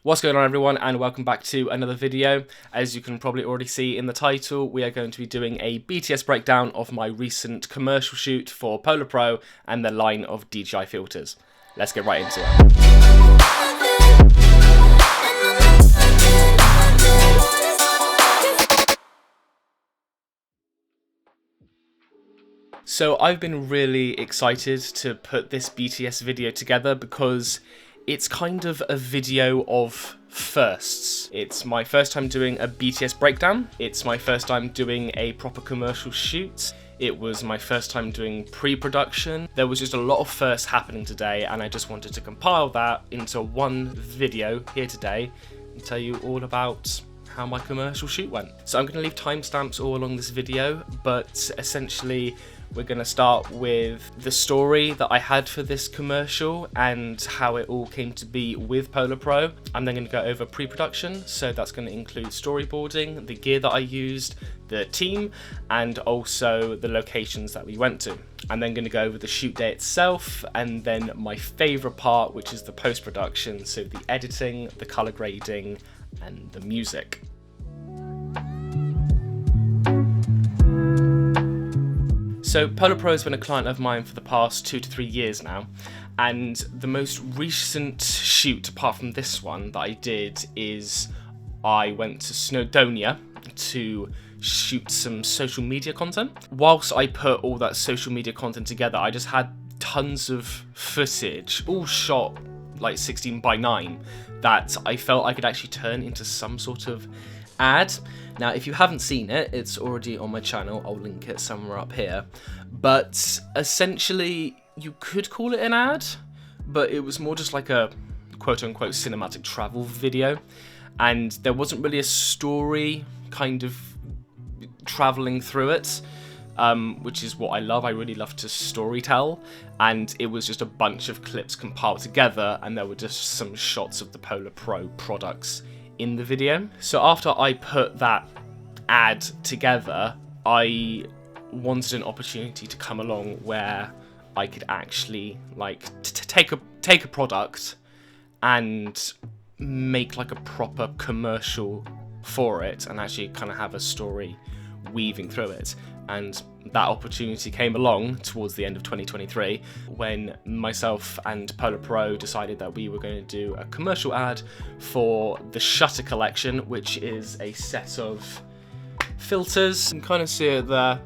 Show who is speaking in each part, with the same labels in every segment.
Speaker 1: What's going on, everyone, and welcome back to another video. As you can probably already see in the title, we are going to be doing a BTS breakdown of my recent commercial shoot for Polar Pro and their line of DJI filters. Let's get right into it. So I've been really excited to put this BTS video together because it's kind of a video of firsts. It's my first time doing a BTS breakdown. It's my first time doing a proper commercial shoot. It was my first time doing pre-production. There was just a lot of firsts happening today, and I just wanted to compile that into one video here today and tell you all about how my commercial shoot went. So I'm going to leave timestamps all along this video, but essentially we're going to start with the story that I had for this commercial and how it all came to be with Polar Pro. I'm then going to go over pre-production, so that's going to include storyboarding, the gear that I used, the team, and also the locations that we went to. I'm then going to go over the shoot day itself, and then my favourite part, which is the post-production, so the editing, the colour grading, and the music. So Polar Pro has been a client of mine for the past 2 to 3 years now, and the most recent shoot, apart from this one, that I did is I went to Snowdonia to shoot some social media content. Whilst I put all that social media content together, I just had tons of footage, all shot like 16:9, that I felt I could actually turn into some sort of ad. Now, if you haven't seen it, it's already on my channel. I'll link it somewhere up here. But essentially, you could call it an ad, but it was more just like a quote-unquote cinematic travel video. And there wasn't really a story kind of traveling through it, which is what I love. I really love to storytell. And it was just a bunch of clips compiled together, and there were just some shots of the Polar Pro products in the video. So after I put that ad together, I wanted an opportunity to come along where I could actually like take a product and make like a proper commercial for it and actually kind of have a story weaving through it. And that opportunity came along towards the end of 2023 when myself and Polar Pro decided that we were going to do a commercial ad for the Shutter collection, which is a set of filters. You can kind of see it there.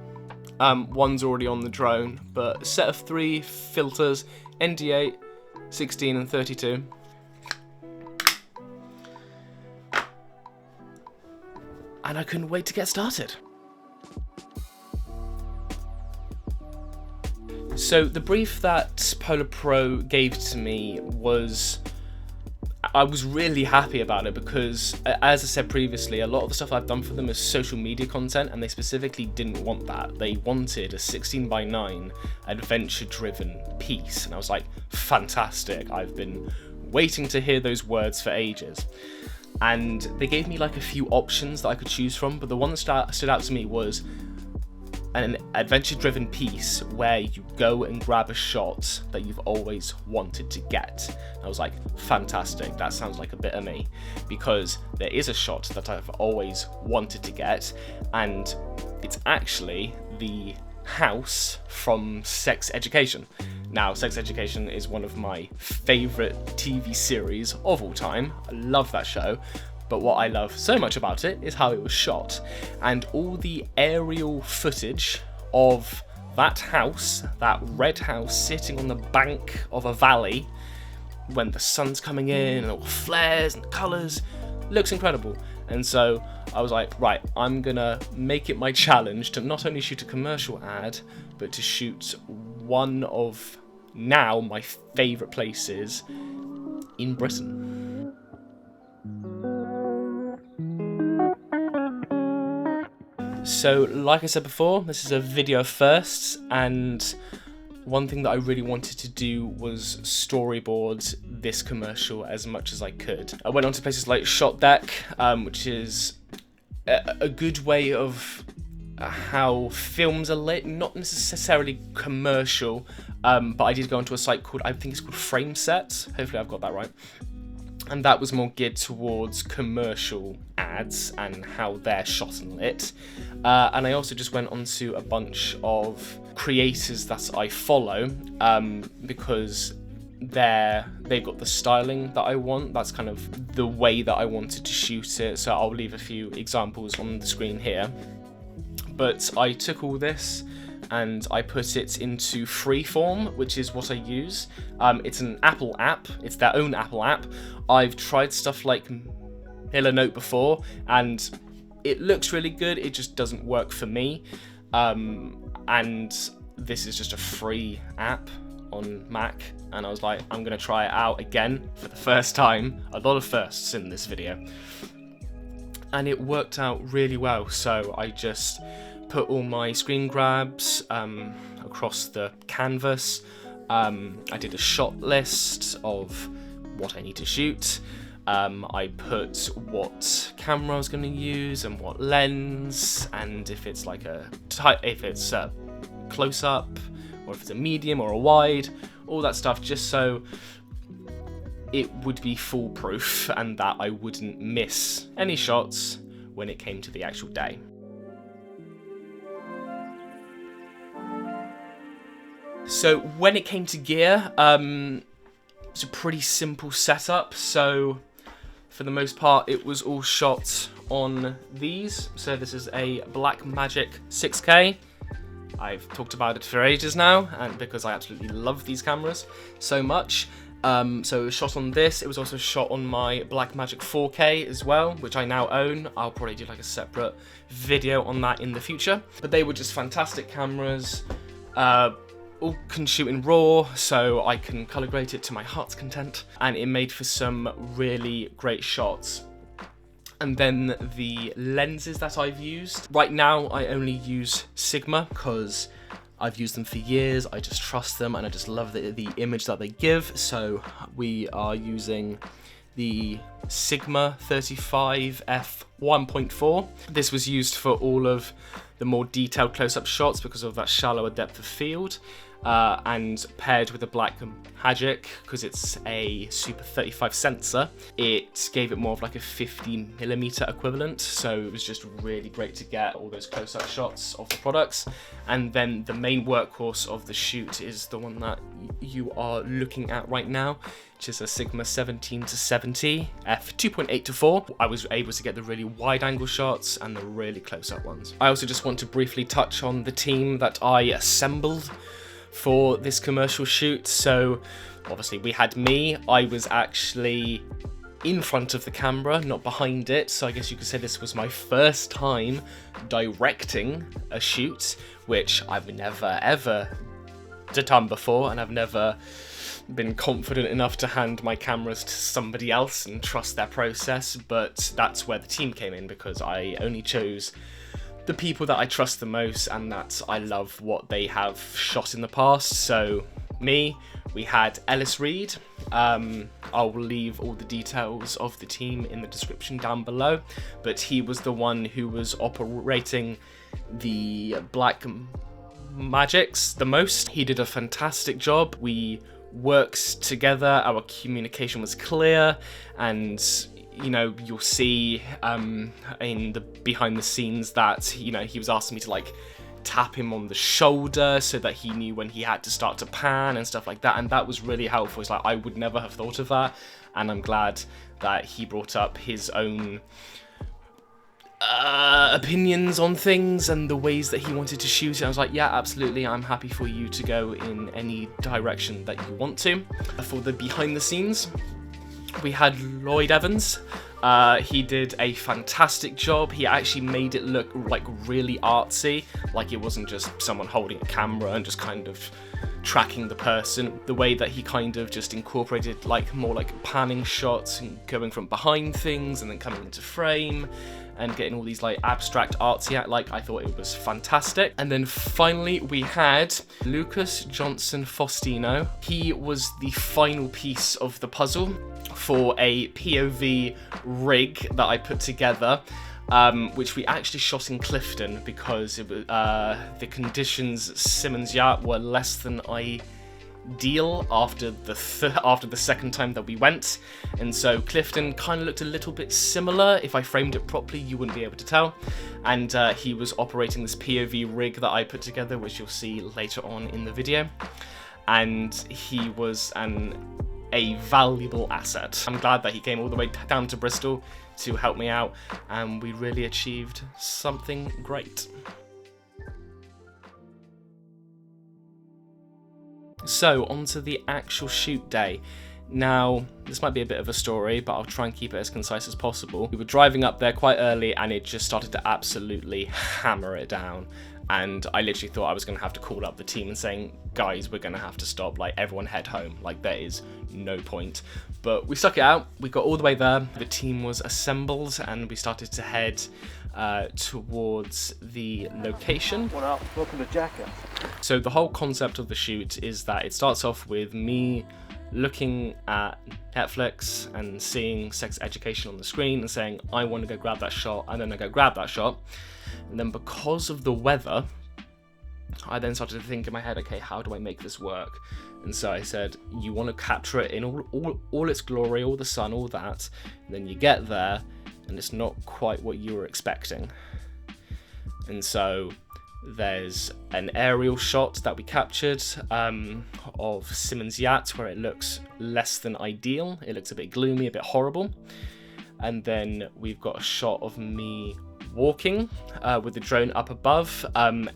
Speaker 1: One's already on the drone, but a set of 3 filters, ND8, 16 and 32. And I couldn't wait to get started. So the brief that Polar Pro gave to me was, I was really happy about it because, as I said previously, a lot of the stuff I've done for them is social media content, and they specifically didn't want that. They wanted a 16:9 adventure-driven piece, and I was like, fantastic. I've been waiting to hear those words for ages. And they gave me like a few options that I could choose from, but the one that stood out to me was an adventure-driven piece where you go and grab a shot that you've always wanted to get. And I was like, fantastic, that sounds like a bit of me, because there is a shot that I've always wanted to get, and it's actually the house from Sex Education. Now, Sex Education is one of my favourite TV series of all time. I love that show. But what I love so much about it is how it was shot, and all the aerial footage of that house, that red house sitting on the bank of a valley when the sun's coming in and all the flares and the colours, looks incredible. And so I was like, right, I'm gonna make it my challenge to not only shoot a commercial ad, but to shoot one of now my favourite places in Britain. So, like I said before, this is a video of firsts, and one thing that I really wanted to do was storyboard this commercial as much as I could. I went on to places like ShotDeck, which is a good way of how films are lit, not necessarily commercial, but I did go onto a site called, I think it's called Frameset, hopefully I've got that right. and that was more geared towards commercial ads and how they're shot and lit. And I also just went onto a bunch of creators that I follow, because they've got the styling that I want. That's kind of the way that I wanted to shoot it. So I'll leave a few examples on the screen here. But I took all this and I put it into Freeform, which is what I use. It's an Apple app. It's their own Apple app. I've tried stuff like Millernote before, and it looks really good. It just doesn't work for me. And this is just a free app on Mac, and I was like, I'm gonna try it out again for the first time. A lot of firsts in this video. And it worked out really well. So I just put all my screen grabs across the canvas. I did a shot list of what I need to shoot. I put what camera I was going to use and what lens, and if it's like a close up, or if it's a medium or a wide, all that stuff, just so it would be foolproof and that I wouldn't miss any shots when it came to the actual day. So when it came to gear, it's a pretty simple setup. So for the most part, it was all shot on these. So this is a Blackmagic 6K. I've talked about it for ages now, and because I absolutely love these cameras so much. So it was shot on this. It was also shot on my Blackmagic 4K as well, which I now own. I'll probably do like a separate video on that in the future. But they were just fantastic cameras. All can shoot in RAW, so I can color grade it to my heart's content, and it made for some really great shots. And then the lenses that I've used. Right now, I only use Sigma because I've used them for years. I just trust them, and I just love the image that they give. So we are using the Sigma 35F 1.4. This was used for all of the more detailed close-up shots because of that shallower depth of field. And paired with a Blackmagic, because it's a Super 35 sensor, it gave it more of like a 50mm equivalent, so it was just really great to get all those close-up shots of the products. And then the main workhorse of the shoot is the one that you are looking at right now, which is a Sigma 17-70 f 2.8-4. I was able to get the really wide-angle shots and the really close-up ones. I also just want to briefly touch on the team that I assembled for this commercial shoot. So obviously we had me. I was actually in front of the camera, not behind it, so I guess you could say this was my first time directing a shoot, which I've never ever done before, and I've never been confident enough to hand my cameras to somebody else and trust their process. But that's where the team came in, because I only chose the people that I trust the most and that I love what they have shot in the past. So we had Ellis Reed. I'll leave all the details of the team in the description down below, but he was the one who was operating the Blackmagics the most. He did a fantastic job. We worked together, our communication was clear, and you know, you'll see in the behind the scenes that, you know, he was asking me to like tap him on the shoulder so that he knew when he had to start to pan and stuff like that, and that was really helpful. It's like, I would never have thought of that, and I'm glad that he brought up his own opinions on things and the ways that he wanted to shoot it. I was like, yeah, absolutely, I'm happy for you to go in any direction that you want to. For the behind the scenes, we had Lloyd Evans. He did a fantastic job. He actually made it look like really artsy, like it wasn't just someone holding a camera and just kind of tracking the person. The way that he kind of just incorporated like more like panning shots and going from behind things and then coming into frame and getting all these like abstract artsy act, like I thought it was fantastic. And then finally we had Lucas Johnson Faustino. He was the final piece of the puzzle for a POV rig that I put together, which we actually shot in Clifton because it was, the conditions at Simmons Yacht were less than I deal after the second time that we went, and so Clifton kind of looked a little bit similar. If I framed it properly, you wouldn't be able to tell. And he was operating this POV rig that I put together, which you'll see later on in the video. And he was a valuable asset. I'm glad that he came all the way down to Bristol to help me out, and we really achieved something great. So, on to the actual shoot day. Now, this might be a bit of a story, but I'll try and keep it as concise as possible. We were driving up there quite early, and it just started to absolutely hammer it down. And I literally thought I was going to have to call up the team and saying, guys, we're going to have to stop, like, everyone head home. Like, there is no point. But we stuck it out. We got all the way there. The team was assembled, and we started to head towards the location.
Speaker 2: What up? Welcome to Jackass.
Speaker 1: So the whole concept of the shoot is that it starts off with me looking at Netflix and seeing Sex Education on the screen and saying, I want to go grab that shot, and then I go grab that shot. And then because of the weather, I then started to think in my head, okay, how do I make this work? And so I said, you want to capture it in all its glory, all the sun, all that. And then you get there, and it's not quite what you were expecting. And so there's an aerial shot that we captured of Simmons Yacht, where it looks less than ideal. It looks a bit gloomy, a bit horrible. And then we've got a shot of me walking with the drone up above.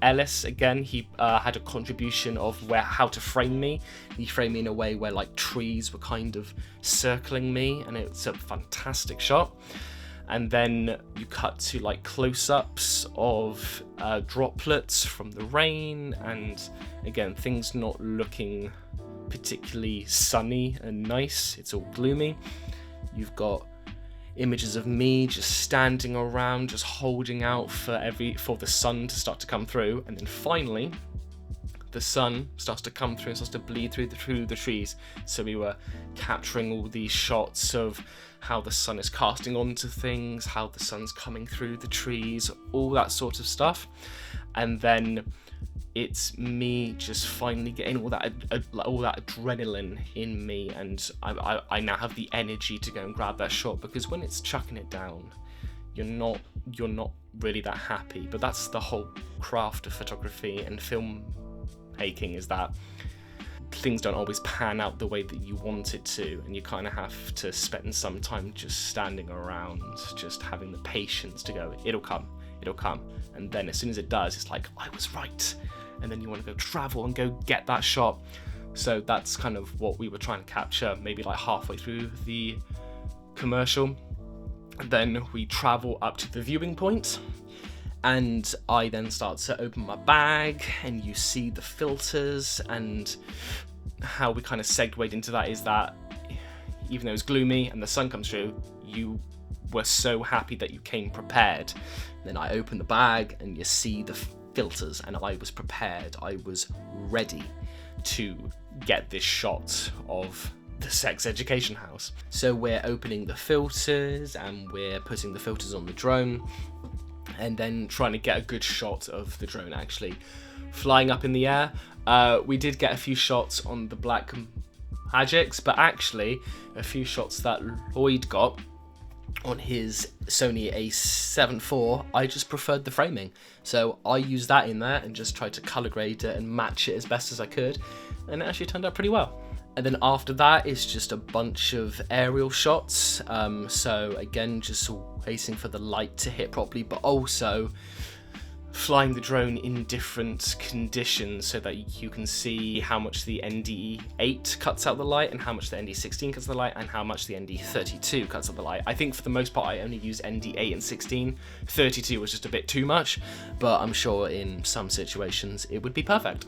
Speaker 1: Ellis, again, he had a contribution of how to frame me. He framed me in a way where like trees were kind of circling me, and it's a fantastic shot. And then you cut to like close-ups of droplets from the rain, and again, things not looking particularly sunny and nice. It's all gloomy. You've got images of me just standing around, just holding out for the sun to start to come through, and then finally the sun starts to come through and starts to bleed through the trees. So we were capturing all these shots of how the sun is casting onto things, how the sun's coming through the trees, all that sort of stuff. And then it's me just finally getting all that adrenaline in me, and I now have the energy to go and grab that shot, because when it's chucking it down, you're not really that happy. But that's the whole craft of photography and film making, is that things don't always pan out the way that you want it to, and you kind of have to spend some time just standing around, just having the patience to go, it'll come, and then as soon as it does, it's like, I was right, and then you want to go travel and go get that shot. So that's kind of what we were trying to capture, maybe like halfway through the commercial. Then we travel up to the viewing point, and I then start to open my bag, and you see the filters. And how we kind of segued into that is that even though it was gloomy and the sun comes through, you were so happy that you came prepared. Then I open the bag and you see the filters, and I was prepared. I was ready to get this shot of the Sex Education house. So we're opening the filters and we're putting the filters on the drone, and then trying to get a good shot of the drone actually flying up in the air. We did get a few shots on the Black Magics, but actually a few shots that Lloyd got on his Sony a7 IV, I just preferred the framing. So I used that in there and just tried to color grade it and match it as best as I could, and it actually turned out pretty well. And then after that, it's just a bunch of aerial shots. So again, just waiting for the light to hit properly, but also flying the drone in different conditions so that you can see how much the ND8 cuts out the light, and how much the ND16 cuts out the light, and how much the ND32 cuts out the light. I think for the most part I only used ND8 and 16. 32 was just a bit too much, but I'm sure in some situations it would be perfect.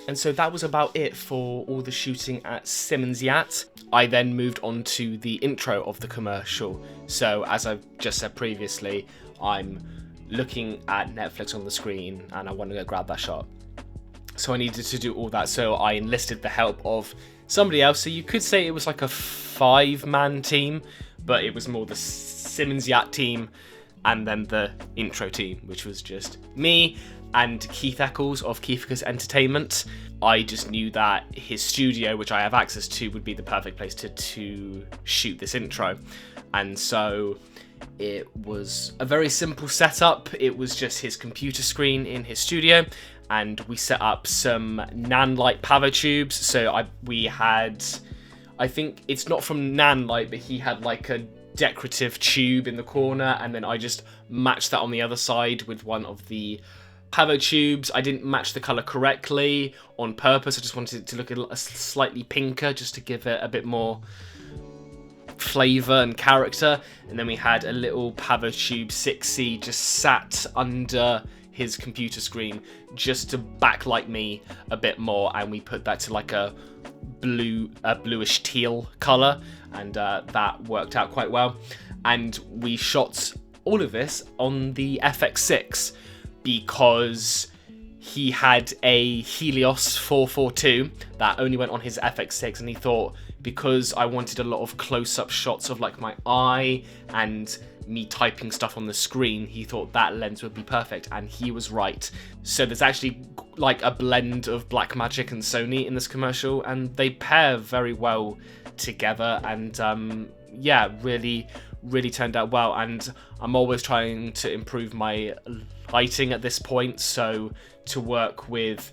Speaker 1: And so that was about it for all the shooting at Simmons Yacht. I then moved on to the intro of the commercial. So as I've just said previously, I'm looking at Netflix on the screen and I want to go grab that shot. So I needed to do all that. So I enlisted the help of somebody else. So you could say it was like a 5-man team, but it was more the Simmons Yacht team and then the intro team, which was just me and Keith Eccles of Keithicus Entertainment. I just knew that his studio, which I have access to, would be the perfect place to shoot this intro. And so it was a very simple setup. It was just his computer screen in his studio, and we set up some Nanlite Pavo tubes. So we had, I think it's not from Nanlite, but he had like a decorative tube in the corner, and then I just matched that on the other side with one of the Pavo tubes. I didn't match the colour correctly on purpose. I just wanted it to look a slightly pinker, just to give it a bit more flavour and character. And then we had a little Pavo tube 6C just sat under his computer screen just to backlight me a bit more, and we put that to like a bluish teal colour, and that worked out quite well. And we shot all of this on the FX6 because he had a Helios 442 that only went on his FX6, and he thought, because I wanted a lot of close-up shots of like my eye and me typing stuff on the screen, he thought that lens would be perfect, and he was right. So there's actually like a blend of Blackmagic and Sony in this commercial, and they pair very well together, and yeah, really turned out well. And I'm always trying to improve my lighting at this point, so to work with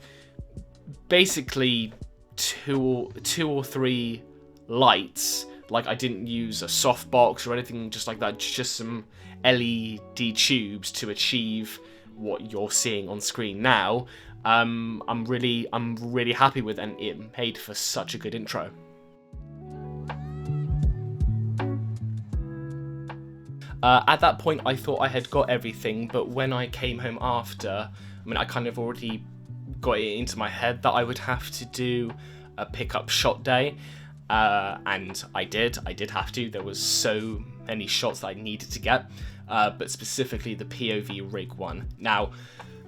Speaker 1: basically two or three lights, like I didn't use a softbox or anything just like that, just some LED tubes to achieve what you're seeing on screen now. I'm really happy with, and it made for such a good intro. At that point, I thought I had got everything, but when I came home after, I kind of already got it into my head that I would have to do a pickup shot day, and I did have to. There was so many shots that I needed to get, but specifically the POV rig one. Now,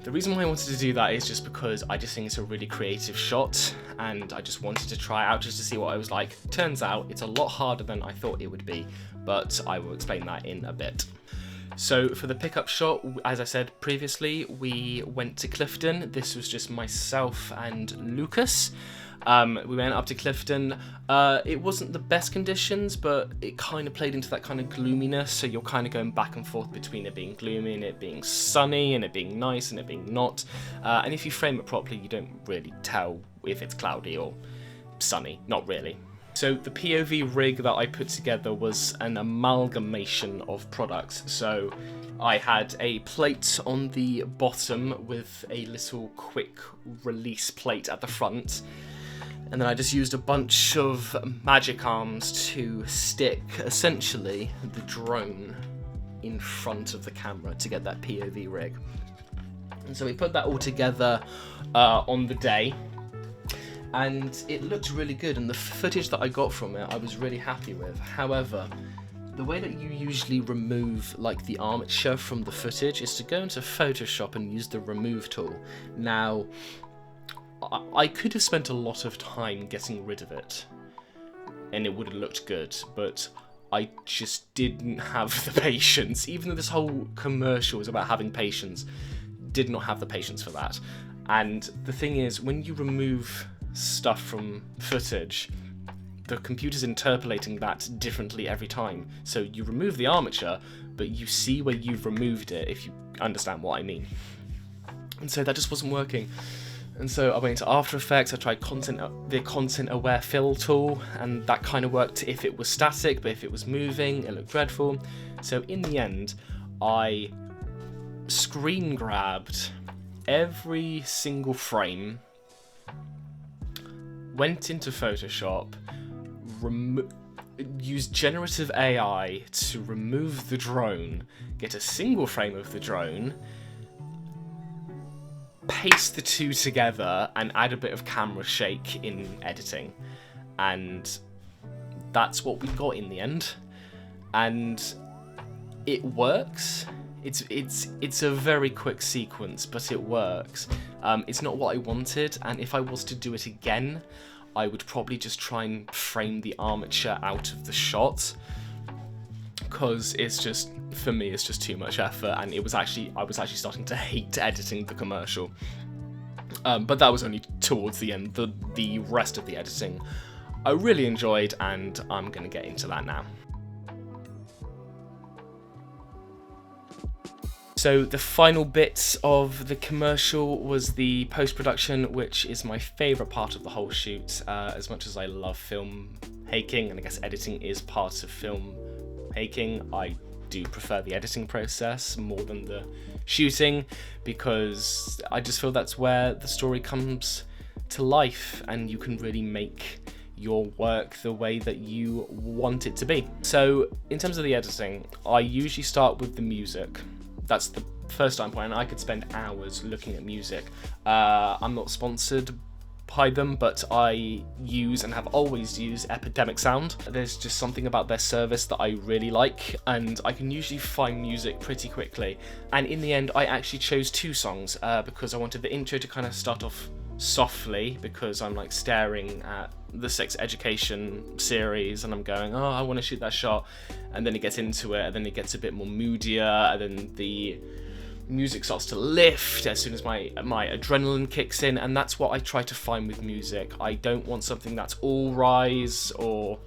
Speaker 1: the reason why I wanted to do that is just because I just think it's a really creative shot, and I just wanted to try it out just to see what it was like. Turns out it's a lot harder than I thought it would be, but I will explain that in a bit. So for the pickup shot, as I said previously, we went to Clifton. This was just myself and Lucas. We went up to Clifton. It wasn't the best conditions, but it kind of played into that kind of gloominess, so you're kind of going back and forth between it being gloomy and it being sunny and it being nice and it being not. And if you frame it properly, you don't really tell if it's cloudy or sunny. Not really. So the POV rig that I put together was an amalgamation of products. So I had a plate on the bottom with a little quick release plate at the front. And then I just used a bunch of magic arms to stick, essentially, the drone in front of the camera to get that POV rig. And so we put that all together on the day, and it looked really good, and the footage that I got from it I was really happy with. However, the way that you usually remove like the armature from the footage is to go into Photoshop and use the remove tool. Now, I could have spent a lot of time getting rid of it, and it would have looked good, but I just didn't have the patience. Even though this whole commercial is about having patience, did not have the patience for that. And the thing is, when you remove stuff from footage, the computer's interpolating that differently every time. So you remove the armature, but you see where you've removed it, if you understand what I mean. And so that just wasn't working. And so I went into After Effects, I tried the Content Aware Fill tool, and that kind of worked if it was static, but if it was moving, it looked dreadful. So in the end, I screen grabbed every single frame, went into Photoshop, used generative AI to remove the drone, get a single frame of the drone, paste the two together, and add a bit of camera shake in editing. And that's what we got in the end. And it works. It's a very quick sequence, but it works. It's not what I wanted, and if I was to do it again, I would probably just try and frame the armature out of the shot. because it's just, for me, it's just too much effort, and I was actually starting to hate editing the commercial. But that was only towards the end. The rest of the editing I really enjoyed, and I'm going to get into that now. So the final bits of the commercial was the post-production, which is my favourite part of the whole shoot. As much as I love film making, and I guess editing is part of film making, I do prefer the editing process more than the shooting, because I just feel that's where the story comes to life and you can really make your work the way that you want it to be. So in terms of the editing, I usually start with the music. That's the first time point, and I could spend hours looking at music. I'm not sponsored by them, but I use and have always used Epidemic Sound. There's just something about their service that I really like, and I can usually find music pretty quickly. And in the end, I actually chose 2 songs because I wanted the intro to kind of start off softly, because I'm like staring at the Sex Education series and I'm going, oh, I want to shoot that shot, and then it gets into it, and then it gets a bit more moodier, and then the music starts to lift as soon as my adrenaline kicks in, and that's what I try to find with music. I don't want something that's all rise or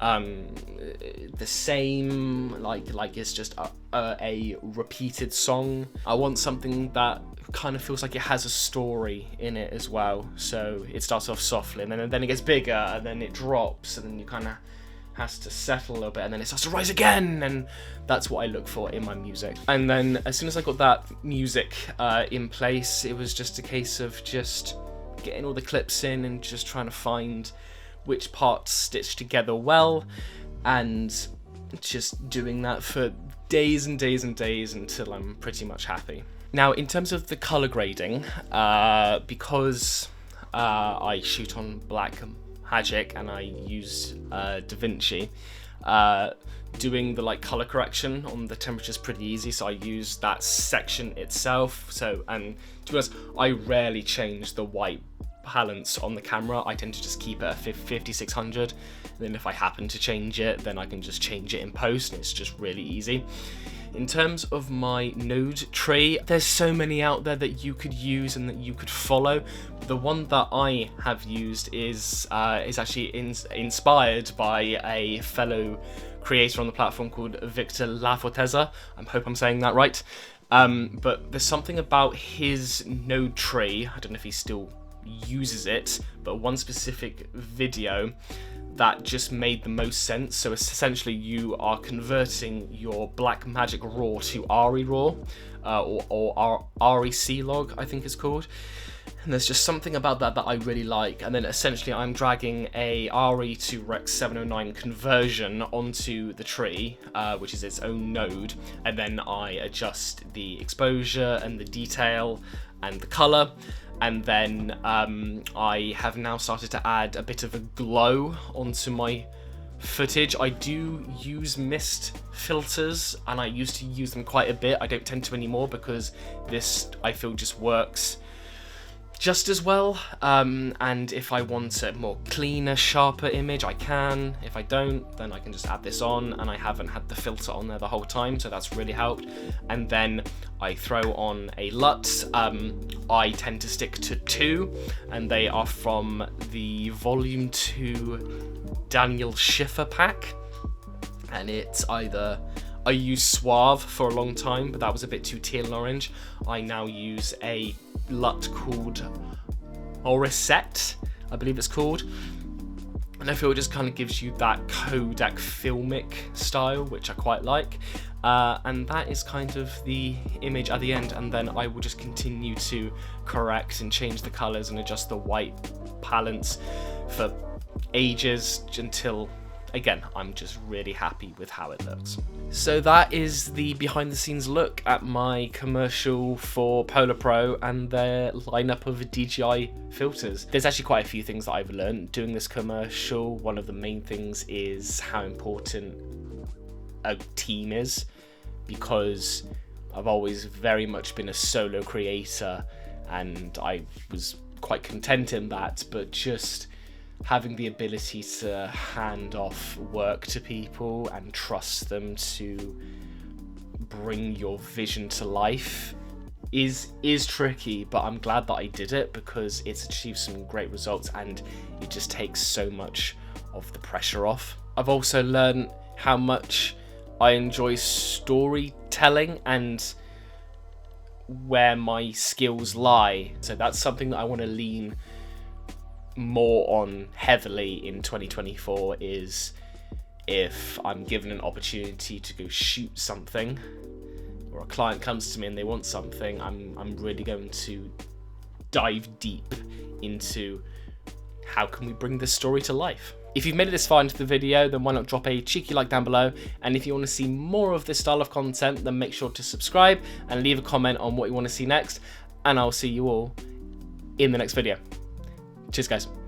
Speaker 1: the same, like it's just a repeated song. I want something that kind of feels like it has a story in it as well. So it starts off softly, and then it gets bigger, and then it drops, and then you kind of has to settle a little bit, and then it starts to rise again, and that's what I look for in my music. And then as soon as I got that music in place, it was just a case of just getting all the clips in and just trying to find which parts stitch together well, and just doing that for days and days and days until I'm pretty much happy. Now, in terms of the color grading, because I shoot on Blackmagic and I use DaVinci, doing the color correction on the temperature is pretty easy, so I use that section itself. So, and to be honest, I rarely change the white balance on the camera. I tend to just keep it at 5600, and then if I happen to change it, then I can just change it in post, and it's just really easy. In terms of my node tree, there's so many out there that you could use and that you could follow. The one that I have used is actually inspired by a fellow creator on the platform called Victor Laforteza. I hope I'm saying that right. But there's something about his node tree, I don't know if he still uses it, but one specific video that just made the most sense. So essentially you are converting your Blackmagic RAW to ARRI RAW, or REC log, I think it's called. And there's just something about that I really like. And then essentially I'm dragging a RE to Rec 709 conversion onto the tree, which is its own node, and then I adjust the exposure and the detail and the color. And then I have now started to add a bit of a glow onto my footage. I do use mist filters, and I used to use them quite a bit. I don't tend to anymore because this, I feel, just works just as well. And if I want a more cleaner, sharper image, I can. If I don't, then I can just add this on, and I haven't had the filter on there the whole time, so that's really helped. And then I throw on a LUT. I tend to stick to 2, and they are from the Volume 2 Daniel Schiffer pack. And it's either, I used Suave for a long time, but that was a bit too teal and orange. I now use a LUT called Orisette, I believe it's called. And I feel it just kind of gives you that Kodak filmic style, which I quite like. And that is kind of the image at the end, and then I will just continue to correct and change the colors and adjust the white balance for ages until, again, I'm just really happy with how it looks. So that is the behind the scenes look at my commercial for Polar Pro and their lineup of DJI filters. There's actually quite a few things that I've learned doing this commercial. One of the main things is how important a team is, because I've always very much been a solo creator and I was quite content in that, but just having the ability to hand off work to people and trust them to bring your vision to life is tricky, but I'm glad that I did it because it's achieved some great results and it just takes so much of the pressure off. I've also learned how much I enjoy storytelling and where my skills lie. So that's something that I want to lean more on heavily in 2024 is if I'm given an opportunity to go shoot something or a client comes to me and they want something, I'm really going to dive deep into how can we bring this story to life. If you've made it this far into the video, then why not drop a cheeky like down below, and if you want to see more of this style of content, then make sure to subscribe and leave a comment on what you want to see next, and I'll see you all in the next video. Cheers guys.